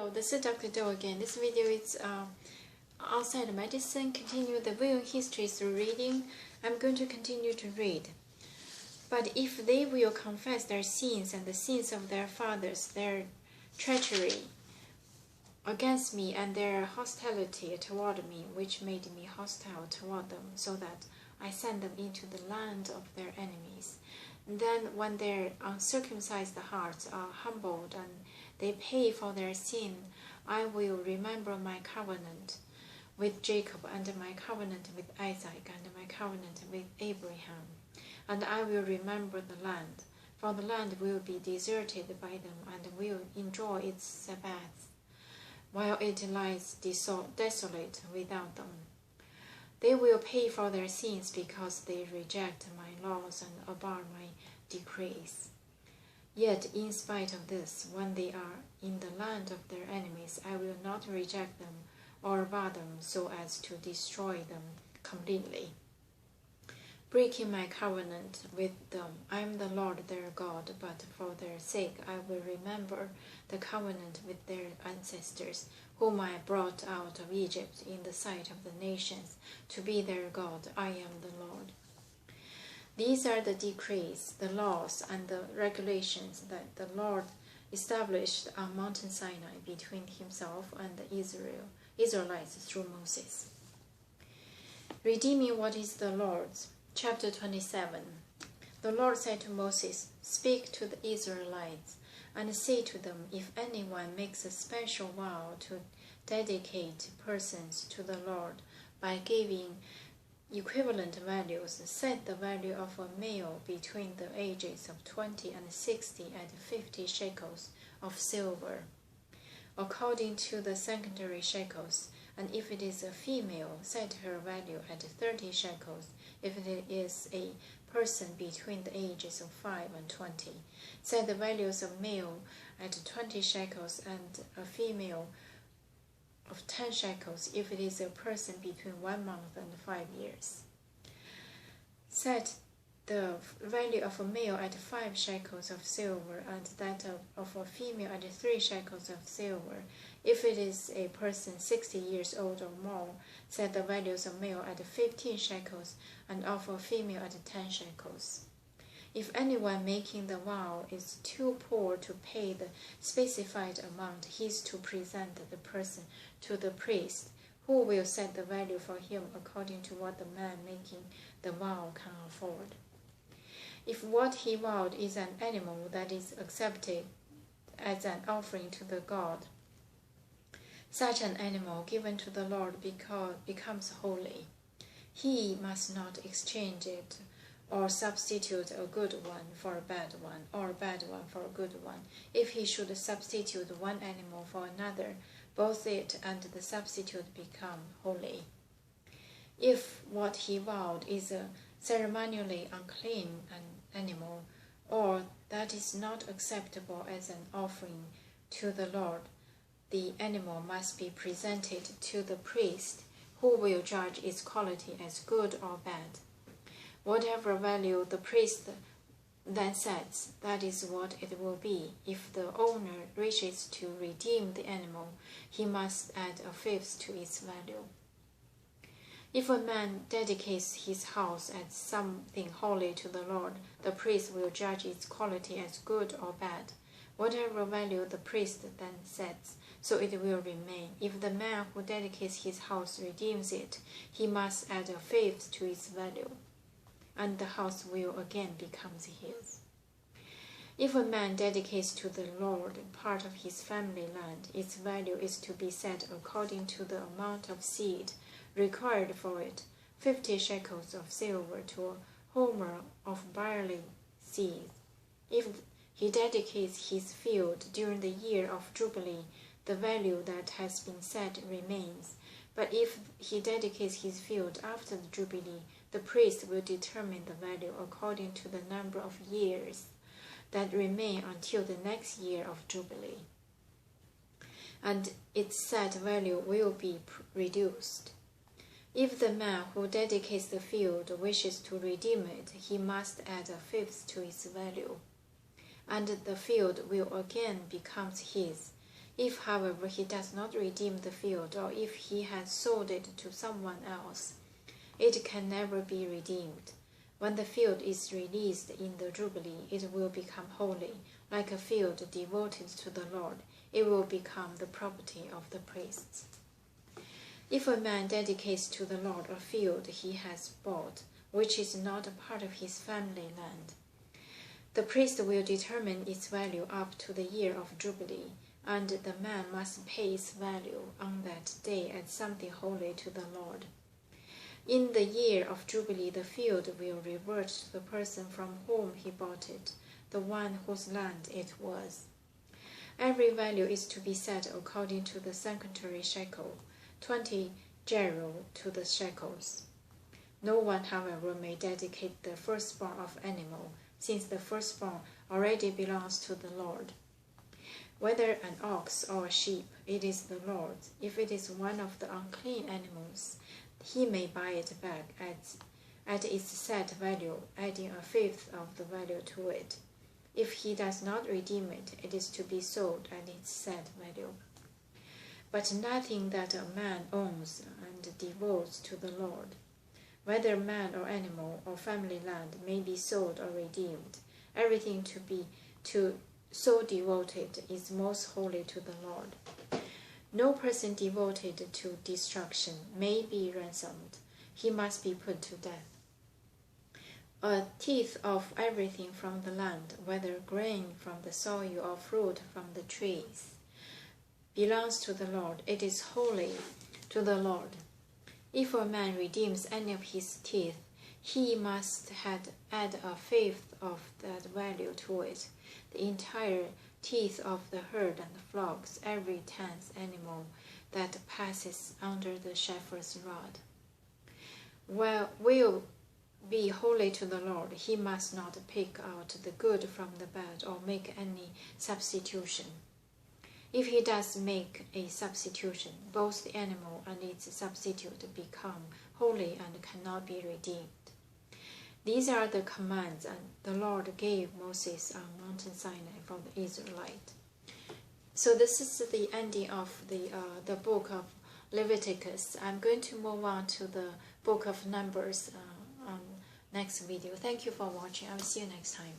Hello, this is Dr. Do again. This video is outside medicine. Continue the Will history through reading. I'm going to continue to read. But if they will confess their sins and the sins of their fathers, their treachery against me and their hostility toward me, which made me hostile toward them, so that I sent them into the land of their enemies. And then when their uncircumcised hearts are humbled and they pay for their sin, I will remember my covenant with Jacob and my covenant with Isaac and my covenant with Abraham. And I will remember the land, for the land will be deserted by them and will enjoy its Sabbaths, while it lies desolate without them. They will pay for their sins because they reject my laws and abhor my decrees. Yet, in spite of this, when they are in the land of their enemies, I will not reject them or abhor them so as to destroy them completely, breaking my covenant with them. I am the Lord their God, but for their sake I will remember the covenant with their ancestors, whom I brought out of Egypt in the sight of the nations, to be their God. I am the Lord. These are the decrees, the laws, and the regulations that the Lord established on Mount Sinai between himself and the Israelites through Moses. Redeeming what is the Lord's. Chapter 27. The Lord said to Moses, "Speak to the Israelites and say to them, if anyone makes a special vow to dedicate persons to the Lord by giving equivalent values, set the value of a male between the ages of 20 and 60 at 50 shekels of silver, according to the secondary shekels, and if it is a female, set her value at 30 shekels. If it is a person between the ages of 5 and 20, set the values of male at 20 shekels and a female of 10 shekels if it is a person between 1 month and 5 years. Set the value of a male at 5 shekels of silver and that of a female at 3 shekels of silver. If it is a person 60 years old or more, set the values of male at 15 shekels and of a female at 10 shekels. If anyone making the vow is too poor to pay the specified amount, he is to present the person to the priest, who will set the value for him according to what the man making the vow can afford. If what he vowed is an animal that is accepted as an offering to the God, such an animal given to the Lord becomes holy. He must not exchange it or substitute a good one for a bad one, or a bad one for a good one. If he should substitute one animal for another, both it and the substitute become holy. If what he vowed is a ceremonially unclean animal, or that is not acceptable as an offering to the Lord, the animal must be presented to the priest, who will judge its quality as good or bad. Whatever value the priest then sets, that is what it will be. If the owner wishes to redeem the animal, he must add a fifth to its value. If a man dedicates his house as something holy to the Lord, the priest will judge its quality as good or bad. Whatever value the priest then sets, so it will remain. If the man who dedicates his house redeems it, he must add a fifth to its value, and the house will again become his. If a man dedicates to the Lord part of his family land, its value is to be set according to the amount of seed required for it, 50 shekels of silver to a homer of barley seed. If he dedicates his field during the year of Jubilee, the value that has been set remains. But if he dedicates his field after the Jubilee, the priest will determine the value according to the number of years that remain until the next year of Jubilee, and its set value will be reduced. If the man who dedicates the field wishes to redeem it, he must add a fifth to its value, and the field will again become his. If, however, he does not redeem the field, or if he has sold it to someone else, it can never be redeemed. When the field is released in the Jubilee, it will become holy. Like a field devoted to the Lord, it will become the property of the priests. If a man dedicates to the Lord a field he has bought, which is not a part of his family land, the priest will determine its value up to the year of Jubilee, and the man must pay its value on that day as something holy to the Lord. In the year of Jubilee, the field will revert to the person from whom he bought it, the one whose land it was. Every value is to be set according to the sanctuary shekel, 20 gerul to the shekels. No one, however, may dedicate the firstborn of animal, since the firstborn already belongs to the Lord. Whether an ox or a sheep, it is the Lord's. If it is one of the unclean animals, he may buy it back at its set value, adding a fifth of the value to it. If he does not redeem it, it is to be sold at its set value. But nothing that a man owns and devotes to the Lord, whether man or animal or family land, may be sold or redeemed. Everything so devoted is most holy to the Lord. No person devoted to destruction may be ransomed. He must be put to death. A tenth of everything from the land, whether grain from the soil or fruit from the trees, belongs to the Lord. It is holy to the Lord. If a man redeems any of his teeth, he must add a fifth of that value to it. The entire teeth of the herd and the flocks, every 10th animal that passes under the shepherd's rod, will be holy to the Lord. He must not pick out the good from the bad or make any substitution. If he does make a substitution, both the animal and its substitute become holy and cannot be redeemed. These are the commands the Lord gave Moses on Mount Sinai for the Israelites. So this is the ending of the book of Leviticus. I'm going to move on to the book of Numbers on next video. Thank you for watching. I will see you next time.